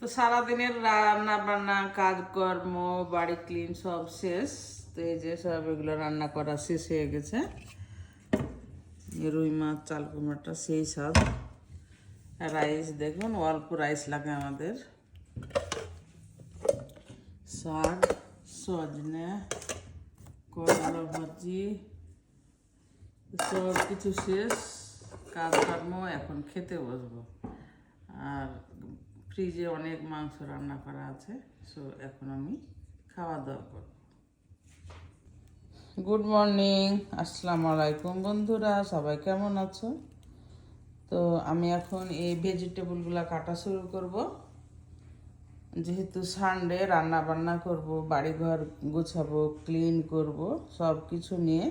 তো সারাদিনের রান্না বান্না কাজকর্ম বাড়ি ক্লিন সব শেষ। তো এই যে সব এগুলো রান্না করা শেষ হয়ে গেছে। রুই মাছ চাল কুমড়াটা সেই স্বাদ। রাইস দেখুন অল্প রাইস লাগে আমাদের। শাক, সজনে, করলা ভাজি সব কিছু শেষ। কাজকর্ম এখন খেতে বসবো। আর ফ্রিজে অনেক মাংস রান্না করা আছে, সো এখন আমি খাওয়া দাওয়া করব। গুড মর্নিং, আসসালামু আলাইকুম বন্ধুরা, সবাই কেমন আছো? তো আমি এখন এই ভেজিটেবলগুলো কাটা শুরু করব। যেহেতু সানডে রান্না বান্না করব, বাড়িঘর গোছাবো, ক্লিন করব, সব কিছু নিয়ে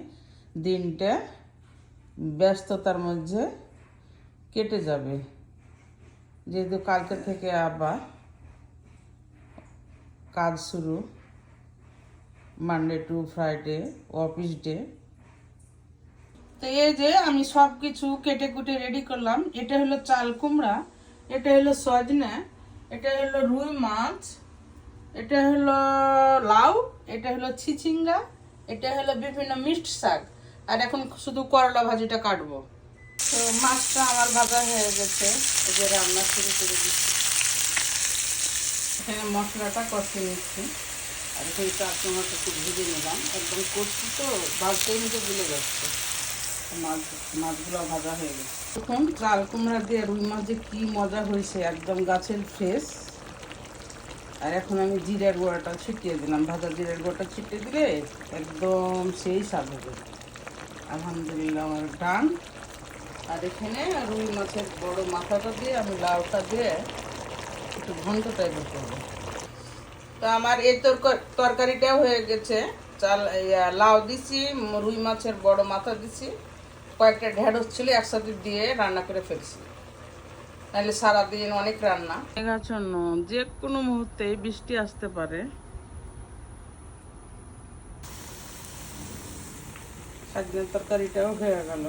দিনটা ব্যস্ততার মধ্যে কেটে যাবে। যেহেতু কালকে থেকে আবার কাজ শুরু, Monday to Friday office day. তো এই যে আমি সব কিছু কেটে কুটে রেডি করলাম। এটা হলো চাল কুমড়া, এটা হলো সজনে, এটা হলো রুই মাছ, এটা হলো লাউ, এটা হলো চিচিঙ্গা, এটা হলো বিভিন্ন মিক্সড শাক। আর এখন শুধু করলা ভাজিটা কাটবো। তো মাছটা আমার ভাজা হয়ে গেছে, এই যে রান্না শুরু করে দিচ্ছি। এখানে মশলাটা কষে নিচ্ছি। আর এখানে চাল কুমড়াটা একটু ভেজে নিলাম, একদম কষছি তো ভাজতেই নিতে ভুলে যাচ্ছে। মাছগুলো ভাজা হয়ে গেছে। এখন চাল কুমড়া দিয়ে রুই মাছ যে কি মজা হয়েছে, একদম গাছের ফ্রেশ। আর এখন আমি জিরের গুঁড়াটা ছিটিয়ে দিলাম, ভাজা জিরের গুঁড়াটা ছিটিয়ে দিলে একদম সেই স্বাদ হবে। আলহামদুলিল্লাহ আমার ডান। আর এখানে রুই মাছের বড় মাথাটা দিয়ে আমি লাউটা দিয়ে একটু ঘন্ট টাইপের করবো। তো আমার এই তরকারিটাও হয়ে গেছে। লাউ দিছি, রুই মাছের বড় মাথা দিছি, কয়েকটা ঢেঁড়স ছিল একসাথে দিয়ে রান্না করে ফেলছি। নাহলে সারাদিন অনেক রান্না। মেঘাচ্ছন্ন, যে কোনো মুহূর্তে বৃষ্টি আসতে পারে। শাকের তরকারিটাও হয়ে গেল।